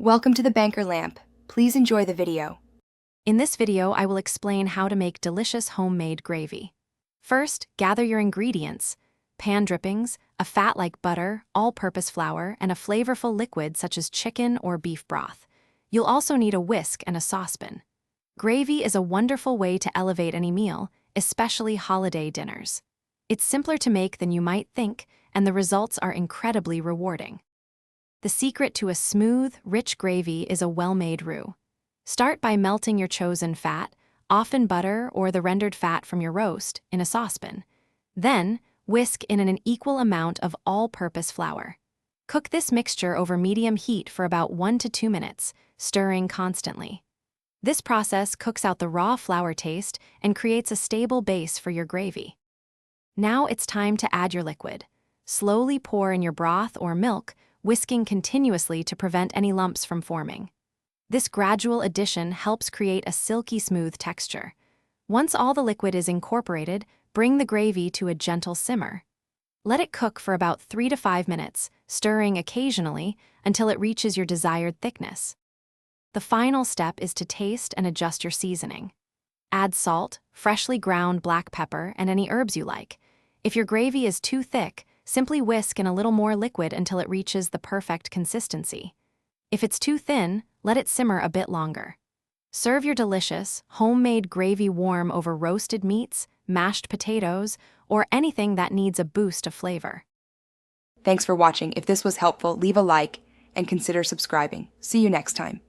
Welcome to the Banker Lamp. Please enjoy the video. In this video, I will explain how to make delicious homemade gravy. First, gather your ingredients: pan drippings, a fat like butter, all-purpose flour, and a flavorful liquid such as chicken or beef broth. You'll also need a whisk and a saucepan. Gravy is a wonderful way to elevate any meal, especially holiday dinners. It's simpler to make than you might think, and the results are incredibly rewarding. The secret to a smooth, rich gravy is a well-made roux. Start by melting your chosen fat, often butter or the rendered fat from your roast, in a saucepan. Then, whisk in an equal amount of all-purpose flour. Cook this mixture over medium heat for about 1 to 2 minutes, stirring constantly. This process cooks out the raw flour taste and creates a stable base for your gravy. Now it's time to add your liquid. Slowly pour in your broth or milk, whisking continuously to prevent any lumps from forming. This gradual addition helps create a silky smooth texture. Once all the liquid is incorporated, bring the gravy to a gentle simmer. Let it cook for about 3 to 5 minutes, stirring occasionally until it reaches your desired thickness. The final step is to taste and adjust your seasoning. Add salt, freshly ground black pepper, and any herbs you like. If your gravy is too thick, simply whisk in a little more liquid until it reaches the perfect consistency. If it's too thin, let it simmer a bit longer. Serve your delicious, homemade gravy warm over roasted meats, mashed potatoes, or anything that needs a boost of flavor. Thanks for watching. If this was helpful, leave a like and consider subscribing. See you next time.